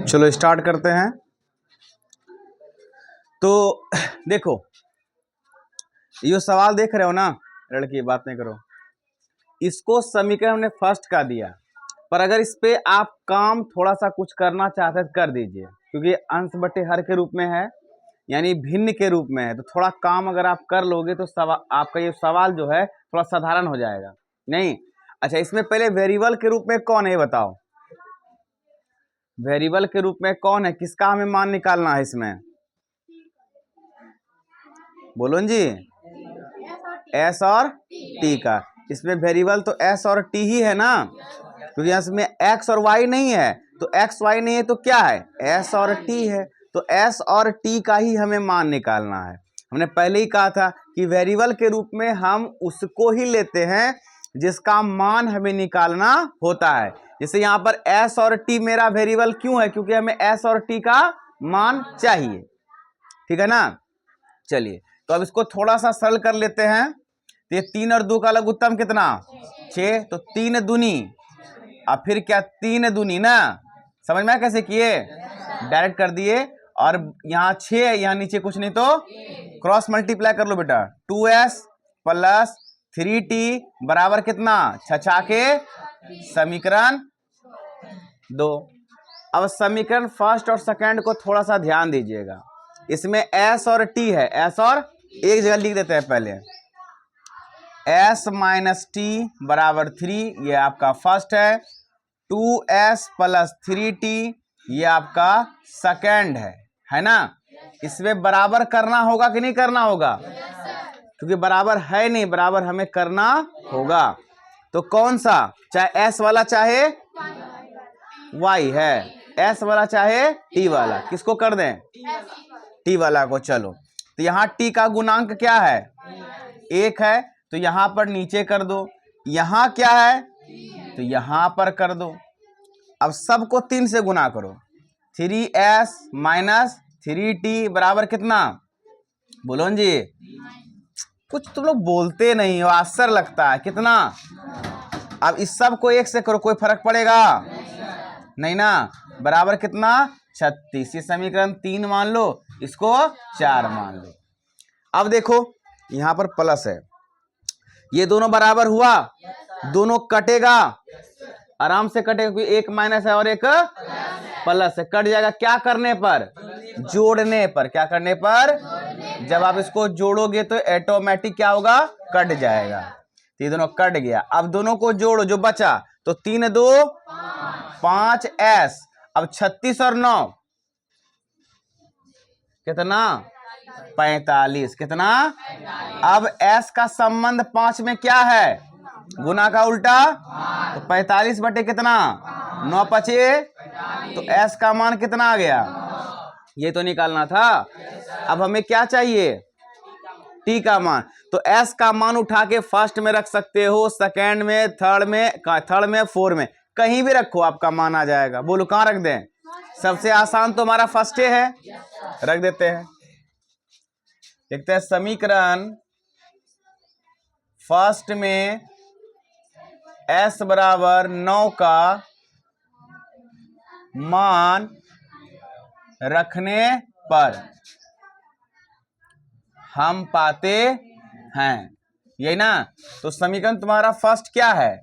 चलो स्टार्ट करते हैं। तो देखो, ये सवाल देख रहे हो ना, लड़की बात नहीं करो, इसको समीकरण हमने फर्स्ट का दिया, पर अगर इस पे आप काम थोड़ा सा कुछ करना चाहते हैं तो कर दीजिए, क्योंकि अंश बटे हर के रूप में है, यानी भिन्न के रूप में है, तो थोड़ा काम अगर आप कर लोगे तो आपका ये सवाल जो है थोड़ा साधारण हो जाएगा। नहीं, अच्छा, इसमें पहले वेरिएबल के रूप में कौन है बताओ, वेरिएबल के रूप में कौन है, किसका हमें मान निकालना है इसमें, बोलो जी, एस और टी का। इसमें वेरिएबल तो एस और टी ही है ना, क्योंकि इसमें एक्स और वाई नहीं है, तो एक्स वाई नहीं है तो क्या है, एस और टी है, तो एस और टी का ही हमें मान निकालना है। हमने पहले ही कहा था कि वेरिएबल के रूप में हम उसको ही लेते हैं जिसका मान हमें निकालना होता है। जैसे यहाँ पर एस और टी मेरा वेरिएबल क्यों है, क्योंकि हमें एस और टी का मान चाहिए, ठीक है ना। चलिए, तो अब इसको थोड़ा सा सरल कर लेते हैं। तो ये 3 और 2 का लघु उत्तम कितना, 6, तो 3 दूनी, अब फिर क्या 3 दूनी ना, समझ में कैसे किए, डायरेक्ट कर दिए, और यहाँ 6 है, यहाँ नीचे कुछ नहीं तो क्रॉस मल्टीप्लाई कर लो बेटा, 2s प्लस 3t बराबर कितना, 6 के समीकरण 2। अब समीकरण फर्स्ट और सेकंड को थोड़ा सा ध्यान दीजिएगा, इसमें s और t है, s और एक जगह लिख देते हैं पहले, s माइनस टी बराबर 3, ये आपका फर्स्ट है, 2s प्लस 3t ये आपका सेकंड है ना। इसमें बराबर करना होगा कि नहीं करना होगा, क्योंकि बराबर है नहीं, बराबर हमें करना होगा, तो कौन सा, चाहे s वाला चाहे y है, s वाला चाहे t वाला, किसको कर दें, t वाला को। चलो, तो यहाँ t का गुणांक क्या है, 1 है, तो यहां पर नीचे कर दो, यहां क्या है तो यहां पर कर दो। अब सबको 3 से गुना करो, 3s माइनस 3t बराबर कितना, बोलो जी, कुछ तुम लोग बोलते नहीं हो, आश्चर्य लगता है, कितना। अब इस सब को 1 से करो, कोई फर्क पड़ेगा नहीं ना, बराबर कितना, 36। ये समीकरण 3 मान लो, इसको 4 मान लो। अब देखो यहां पर प्लस है, ये दोनों बराबर हुआ, दोनों कटेगा, आराम से कटेगा, क्योंकि एक माइनस है और एक प्लस है, कट जाएगा क्या करने पर, जोड़ने पर, क्या करने पर, जब आप इसको जोड़ोगे तो ऑटोमेटिक क्या होगा, कट जाएगा, तो ये दोनों कट गया। अब दोनों को जोड़ो, जो बचा, तो 3 2 5s, अब 36 और 9 कितना, 45, कितना। अब s का संबंध 5 में क्या है, गुना का उल्टा, तो 45 बटे कितना, 9 पचे, तो s का मान कितना आ गया, ये तो निकालना था। अब हमें क्या चाहिए, t का मान, तो s का मान उठा के फर्स्ट में रख सकते हो, सेकंड में, थर्ड में, फोर्थ में, कहीं भी रखो आपका मान आ जाएगा। बोलो कहां रख दें, सबसे आसान तो हमारा फर्स्ट है, रख देते हैं। देखते हैं समीकरण फर्स्ट में s बराबर 9 का मान रखने पर हम पाते हैं, यही ना। तो समीकरण तुम्हारा फर्स्ट क्या है,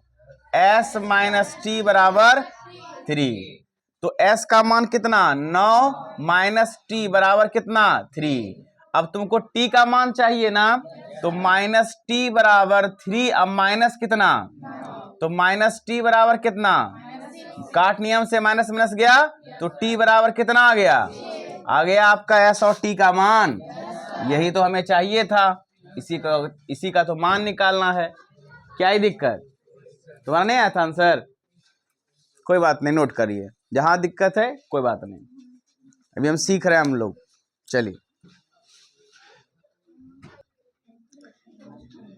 s माइनस टी बराबर 3, तो s का मान कितना, 9 माइनस टी बराबर कितना, 3। अब तुमको t का मान चाहिए ना, तो माइनस टी बराबर 3, अब माइनस कितना, तो माइनस टी बराबर कितना, काट नियम से माइनस माइनस गया, तो t बराबर कितना आ गया आपका s और t का मान, यही तो हमें चाहिए था, इसी का तो मान निकालना है। क्या ही दिक्कत, तुम्हारा नहीं आया था आंसर, कोई बात नहीं, नोट करिए, जहां दिक्कत है कोई बात नहीं, अभी हम सीख रहे हैं हम लोग। चलिए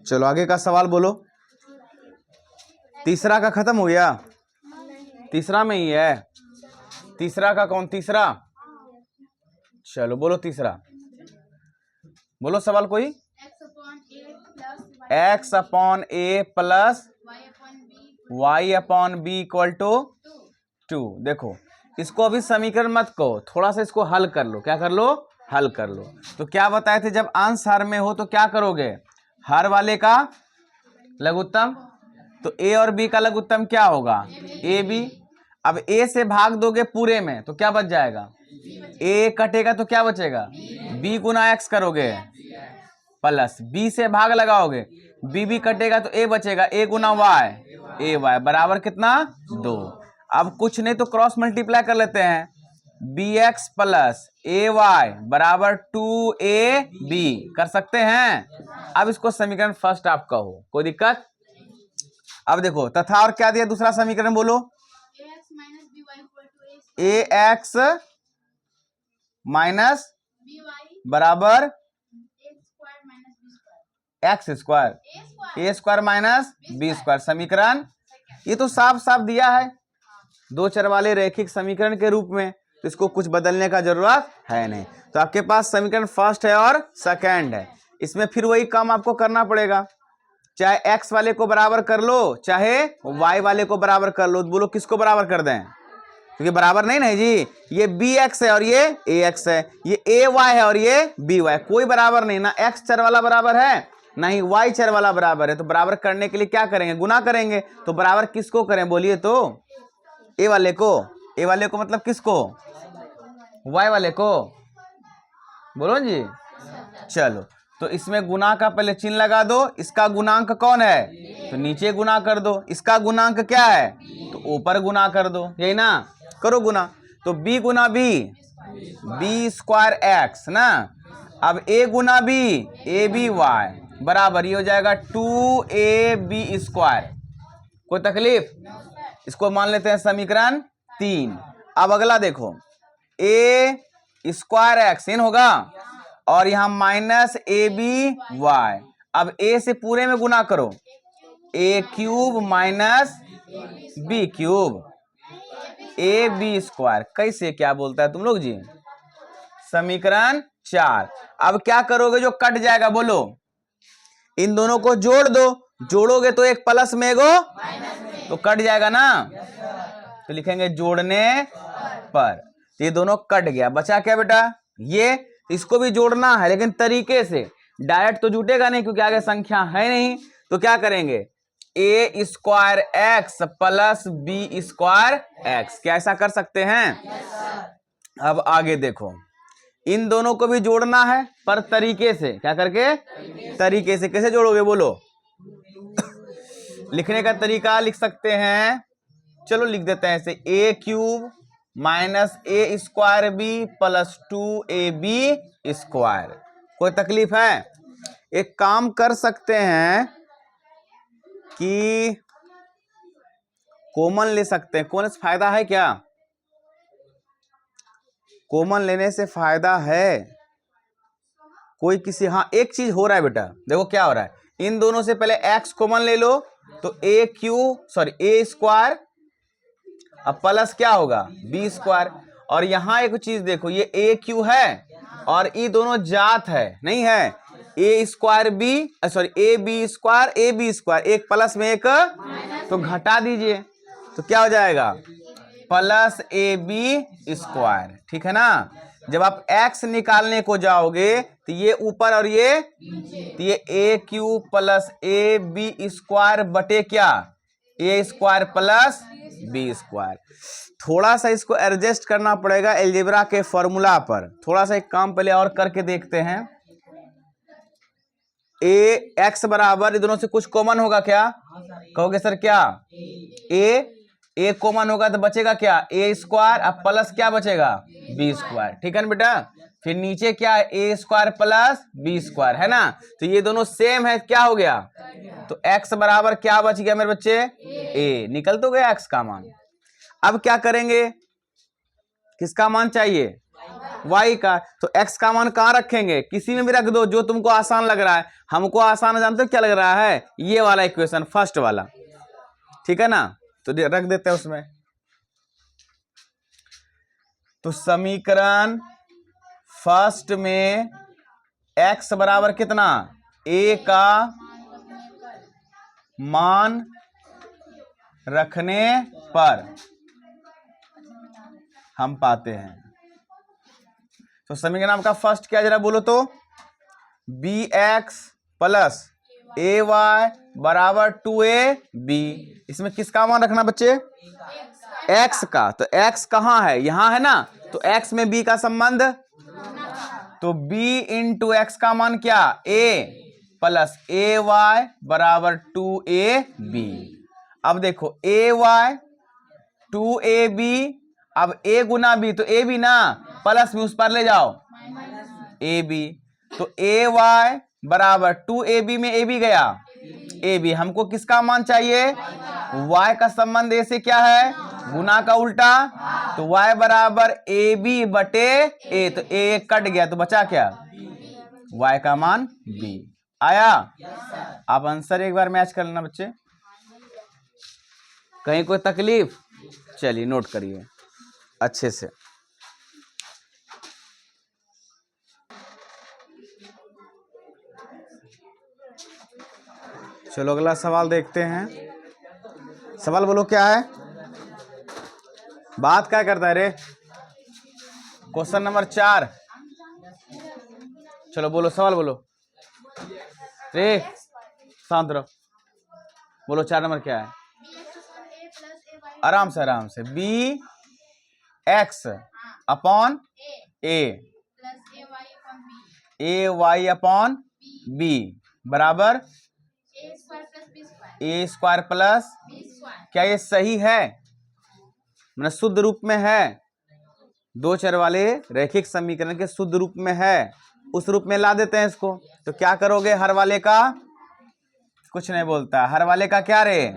चलो आगे का सवाल बोलो। तीसरा का खत्म हो गया, तीसरा में ही है, तीसरा का कौन, तीसरा, चलो बोलो तीसरा, बोलो सवाल कोई, x upon a plus y upon b equal to 2। देखो इसको अभी समीकरण मत कहो, थोड़ा सा इसको हल कर लो। क्या कर लो? हल कर लो। तो क्या बताए थे, जब अंश हर में हो तो क्या करोगे? हर वाले का लघुत्तम। तो ए और बी का लघुत्तम क्या होगा? A b. अब ए से भाग दोगे पूरे में तो क्या बच जाएगा? ए कटेगा तो क्या बचेगा? बी गुना एक्स करोगे प्लस बी से भाग लगाओगे, बी बी कटेगा तो ए बचेगा, ए गुना वाई, ए वाई बराबर कितना? 2। अब कुछ नहीं तो क्रॉस मल्टीप्लाई कर लेते हैं, बी एक्स प्लस ए वाई बराबर 2ab कर सकते हैं। अब इसको समीकरण फर्स्ट आप कहो, कोई दिक्कत? अब देखो तथा और क्या दिया दूसरा समीकरण बोलो? ए एक्स माइनस बराबर एक्स स्क्वायर, ए स्क्वायर माइनस बी स्क्वायर। समीकरण ये तो साफ साफ दिया है, दो चर वाले रैखिक समीकरण के रूप में, तो इसको कुछ बदलने का जरूरत है नहीं। तो आपके पास समीकरण फर्स्ट है और सेकंड है, इसमें फिर वही काम आपको करना पड़ेगा, चाहे एक्स वाले को बराबर कर लो चाहे वाई वाले को बराबर कर लो। बोलो किसको बराबर कर दें? क्योंकि बराबर नहीं ना जी, ये बी एक्स है और ये ए एक्स है, ये ए वाई है और ये बी वाई, कोई बराबर नहीं, ना एक्स चर वाला बराबर है ना ही वाई चर वाला बराबर है। तो बराबर करने के लिए क्या करेंगे? गुना करेंगे। तो बराबर किसको करें बोलिए तो? ए वाले को। ए वाले को मतलब किसको? वाई वाले को। बोलो जी। चलो तो इसमें गुना का पहले चिन्ह लगा दो, इसका गुणांक कौन है तो नीचे गुना कर दो, इसका गुणांक क्या है तो ऊपर गुना कर दो, यही ना? करो गुना। तो b गुना बी, बी स्क्वायर एक्स ना, अब a गुना बी, ए बी वाई बराबर ये हो जाएगा 2ab स्क्वायर। कोई तकलीफ? इसको मान लेते हैं समीकरण 3। अब अगला देखो, a स्क्वायर एक्स इन होगा और यहां माइनस ए बी वाई। अब a से पूरे में गुना करो, a cube minus b cube, a B square. कैसे क्या बोलता है तुम लोग जी? समीकरण 4। अब क्या करोगे जो कट जाएगा बोलो? इन दोनों को जोड़ दो, जोड़ोगे तो एक प्लस में एगो तो कट जाएगा ना, तो लिखेंगे जोड़ने पर। तो ये दोनों कट गया, बचा क्या बेटा? ये इसको भी जोड़ना है लेकिन तरीके से, डायरेक्ट तो जुटेगा नहीं क्योंकि आगे संख्या है नहीं। तो क्या करेंगे? A square X plus B square X, क्या ऐसा कर सकते हैं? अब आगे देखो, इन दोनों को भी जोड़ना है पर तरीके से, क्या करके? तरीके से। कैसे जोड़ोगे बोलो? लिखने का तरीका लिख सकते हैं, चलो लिख देते हैं ऐसे, A cube minus A square B plus 2ab square. कोई तकलीफ है? एक काम कर सकते हैं कि कॉमन ले सकते हैं, कौन सा फायदा है क्या? कॉमन लेने से फायदा है कोई किसी? हाँ एक चीज हो रहा है बेटा, देखो क्या हो रहा है, इन दोनों से पहले x कॉमन ले लो तो ए स्क्वायर अब प्लस क्या होगा बी स्क्वायर। और यहां एक चीज देखो, ये ए क्यू है और ये दोनों जात है नहीं है, A square B sorry A B square A B square, एक प्लस में एक तो घटा दीजिए तो क्या हो जाएगा प्लस ए बी स्क्वायर, ठीक है ना? जब आप x निकालने को जाओगे तो ये ऊपर और ये तो ये A cube plus A B square बटे क्या A square plus B square. थोड़ा सा इसको एडजस्ट करना पड़ेगा अलजेब्रा के फॉर्मूला पर। थोड़ा सा एक काम पहले और करके देखते हैं। ए एक्स बराबर, दोनों से कुछ कॉमन होगा क्या? कहोगे सर क्या? ए कॉमन होगा तो बचेगा क्या ए स्क्वायर, अब प्लस क्या बचेगा बी स्क्वायर, ठीक है ना बेटा? फिर नीचे क्या है A square plus B square, है ना? तो ये दोनों सेम है, क्या हो गया? तो x बराबर क्या बच गया मेरे बच्चे? a। निकल तो गया x का मान। अब क्या करेंगे? किसका मान चाहिए? y का। तो x का मान कहां रखेंगे? किसी में भी रख दो जो तुमको आसान लग रहा है। हमको आसान जानते हो क्या लग रहा है? ये वाला इक्वेशन फर्स्ट वाला, ठीक है ना? तो रख देते हैं उसमें। तो समीकरण फर्स्ट में x बराबर कितना? a का मान रखने पर हम पाते हैं। तो समीकरण आपका फर्स्ट क्या जरा बोलो तो, bx प्लस ay बराबर 2ab। इसमें किसका मान रखना बच्चे, x का। तो x कहाँ है, यहां है ना, तो x में b का संबंध, तो b इंटू एक्स का मान क्या, a प्लस ay बराबर 2ab। अब देखो ay 2ab, अब a गुना b तो a b ना, प्लस में उस पर ले जाओ ab, तो ay बराबर 2ab में ab गया ab। हमको किसका मान चाहिए, y का संबंध a से क्या है, गुना का उल्टा, तो y बराबर ab बटे a, तो a कट गया तो बचा क्या, y का मान b आया। आप आंसर एक बार मैच कर लेना बच्चे, कहीं कोई तकलीफ, चलिए नोट करिए अच्छे से। चलो अगला सवाल देखते हैं। सवाल बोलो क्या है, बात क्या करता है रे, क्वेश्चन नंबर 4। चलो बोलो सवाल बोलो रे, शांत रहो, बोलो 4 नंबर क्या है, आराम से बी एक्स अपॉन ए वाई अपॉन बी बराबर ए स्क्वायर प्लस, क्या ये सही है, मैंने शुद्ध रूप में है, दो चर वाले रैखिक समीकरण के शुद्ध रूप में है, उस रूप में ला देते हैं इसको। तो क्या करोगे, हर वाले का कुछ नहीं बोलता, हर वाले का क्या रे,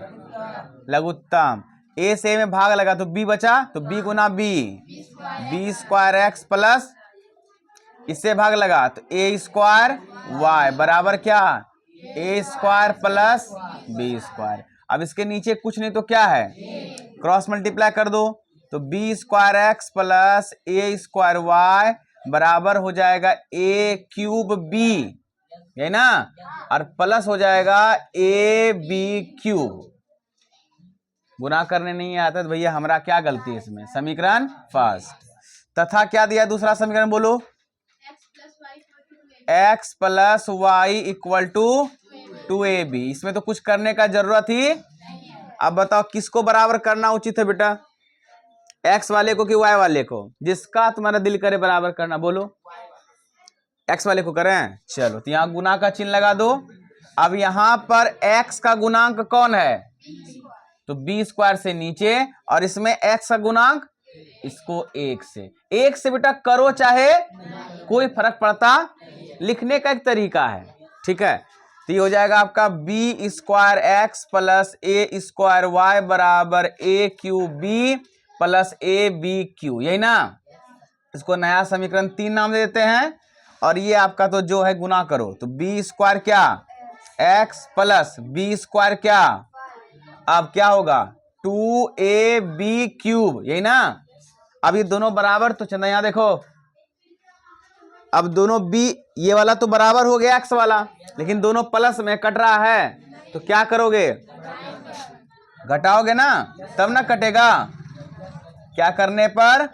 लघुत्तम। ए से ए में भाग लगा तो बी बचा, तो बी गुना बी स्क्वायर एक्स प्लस, इससे भाग लगा तो ए स्क्वायर वाई बराबर क्या, A square plus B square. अब इसके नीचे कुछ नहीं तो क्या है, क्रॉस मल्टीप्लाई कर दो, तो B square X plus A square Y बराबर हो जाएगा ए क्यूब बी, है ना, और प्लस हो जाएगा ए बी क्यूब। गुना करने नहीं आता तो भैया हमारा क्या गलती है इसमें, समीकरण फर्स्ट। तथा क्या दिया दूसरा समीकरण बोलो, x plus y equal to 2ab। इसमें तो कुछ करने का जरूरत ही, अब बताओ किसको बराबर करना उचित है बेटा, x वाले को कि y वाले को, जिसका तुम्हारा दिल करे बराबर करना, बोलो x वाले को करें। चलो तो यहां गुना का चिन्ह लगा दो। अब यहां पर x का गुणांक कौन है, तो बी स्क्वायर से नीचे, और इसमें x का गुणांक, इसको एक से बेटा करो चाहे कोई फर्क पड़ता, लिखने का एक तरीका है, ठीक है। तो ये हो जाएगा आपका B square X plus A square Y बराबर A cube B plus A B cube, यही ना। इसको नया समीकरण 3 नाम दे देते हैं, और ये आपका तो जो है गुना करो, तो बी स्क्वायर क्या एक्स प्लस बी स्क्वायर क्या, अब क्या होगा 2ab क्यूब, यही ना। अब ये दोनों बराबर, तो चंदा यहां देखो, अब दोनों b, ये वाला तो बराबर हो गया x वाला, लेकिन दोनों प्लस में कट रहा है, तो क्या करोगे, घटाओगे ना, तब ना कटेगा, क्या करने पर,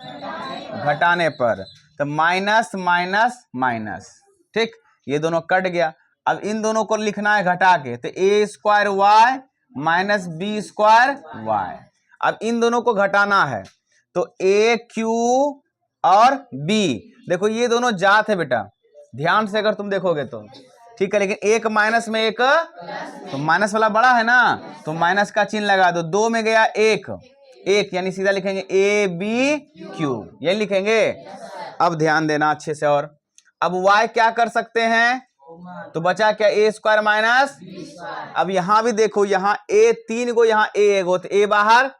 घटाने पर, तो माइनस माइनस माइनस, ठीक, ये दोनों कट गया। अब इन दोनों को लिखना है घटा के, तो A square Y minus B square Y. अब इन दोनों को घटाना है, तो ए क्यू और बी, देखो ये दोनों जात है बेटा, ध्यान से अगर तुम देखोगे तो, ठीक है, लेकिन एक माइनस में एक, तो माइनस वाला बड़ा है ना, तो माइनस का चिन्ह लगा दो, 2 में गया एक यानी सीधा लिखेंगे ए बी क्यूब, यही लिखेंगे। अब ध्यान देना अच्छे से, और अब y क्या कर सकते हैं, तो बचा क्या ए स्क्वायर माइनस, अब यहां भी देखो, यहाँ ए 3 गो, यहाँ ए एगो, तो ए बाहर,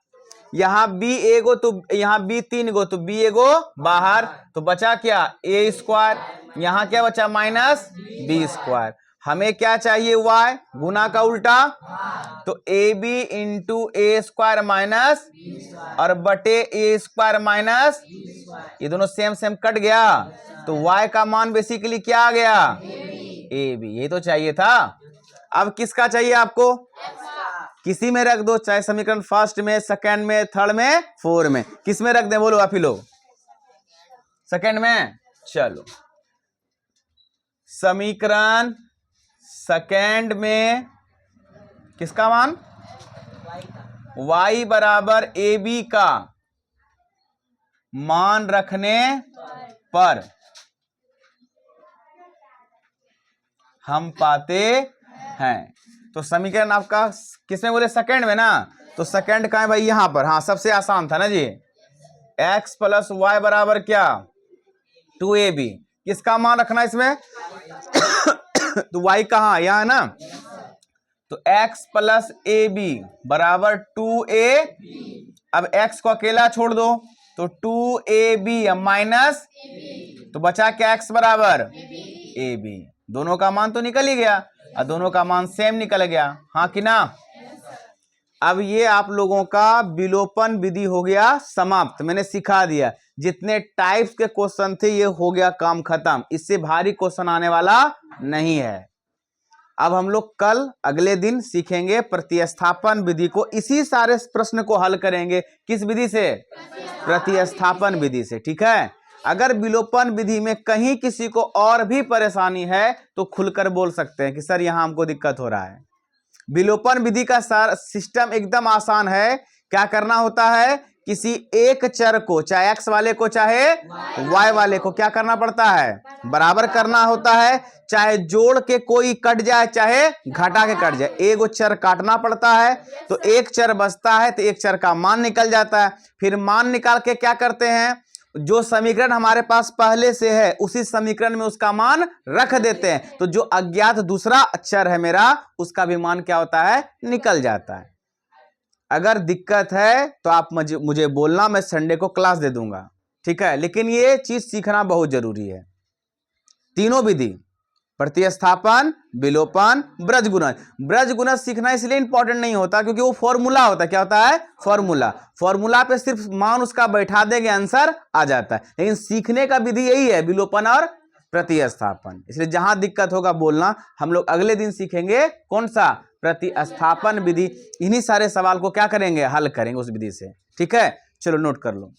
यहाँ बी एगो, तो यहाँ बी 3 गो, तो बी एगो बाहर, तो बचा क्या ए स्क्वायर, यहाँ क्या बचा माइनस बी स्क्वायर। हमें क्या चाहिए y, गुना का उल्टा, तो a b into a square minus, और बटे ए स्क्वायर माइनस, ये दोनों सेम सेम कट गया, तो y का मान बेसिकली क्या आ गया, ए बी, ये तो चाहिए था। अब किसका चाहिए आपको, किसी में रख दो, चाहे समीकरण फर्स्ट में, सेकंड में, थर्ड में, फोर्थ में, किस में रख दें बोलो आप ही लोग, सेकंड में। चलो समीकरण सेकंड में किसका मान, y बराबर ए बी का मान रखने पर हम पाते हैं। तो समीकरण आपका किसमें बोले, सेकंड में ना, तो सेकंड का है भाई यहां पर। हाँ सबसे आसान था ना जी, x प्लस वाई बराबर क्या 2ab। किसका मान रखना इसमें तो y कहाँ, यहाँ है ना, तो x प्लस ए बी बराबर 2a। अब x को अकेला छोड़ दो तो 2ab माइनस, तो बचा क्या x बराबर ab। दोनों का मान तो निकल ही गया और दोनों का मान सेम निकल गया, हाँ कि ना। अब ये आप लोगों का विलोपन विधि हो गया समाप्त, मैंने सिखा दिया। जितने टाइप्स के क्वेश्चन थे ये हो गया काम खत्म, इससे भारी क्वेश्चन आने वाला नहीं है। अब हम लोग कल अगले दिन सीखेंगे प्रतिस्थापन विधि को, इसी सारे प्रश्न को हल करेंगे। किस विधि से, प्रतिस्थापन विधि से, ठीक है। अगर विलोपन विधि में कहीं किसी को और भी परेशानी है तो खुलकर बोल सकते हैं कि सर यहां हमको दिक्कत हो रहा है। विलोपन विधि का सारा सिस्टम एकदम आसान है। क्या करना होता है, किसी एक चर को, चाहे x वाले को चाहे y वाले को, क्या करना पड़ता है, बराबर करना होता है। चाहे जोड़ के कोई कट जाए चाहे घटा के कट जाए, एगो चर काटना पड़ता है तो एक चर बचता है, तो एक चर का मान निकल जाता है। फिर मान निकाल के क्या करते हैं, जो समीकरण हमारे पास पहले से है उसी समीकरण में उसका मान रख देते हैं, तो जो अज्ञात दूसरा चर है मेरा उसका भी मान क्या होता है, निकल जाता है। अगर दिक्कत है तो आप मुझे बोलना, मैं संडे को क्लास दे दूंगा, ठीक है। लेकिन ये चीज सीखना बहुत जरूरी है। तीनों विधि, प्रतिस्थापन, विलोपन, ब्रजगुणज। ब्रजगुणज सीखना इसलिए इंपॉर्टेंट नहीं होता क्योंकि वो फॉर्मूला होता है। क्या होता है, फॉर्मूला। फॉर्मूला पे सिर्फ मान उसका बैठा देंगे, आंसर आ जाता है। लेकिन सीखने का विधि यही है, विलोपन और प्रतिस्थापन। इसलिए जहां दिक्कत होगा बोलना। हम लोग अगले दिन सीखेंगे कौन सा, प्रतिस्थापन विधि। इन्हीं सारे सवाल को क्या करेंगे, हल करेंगे उस विधि से, ठीक है। चलो नोट कर लो।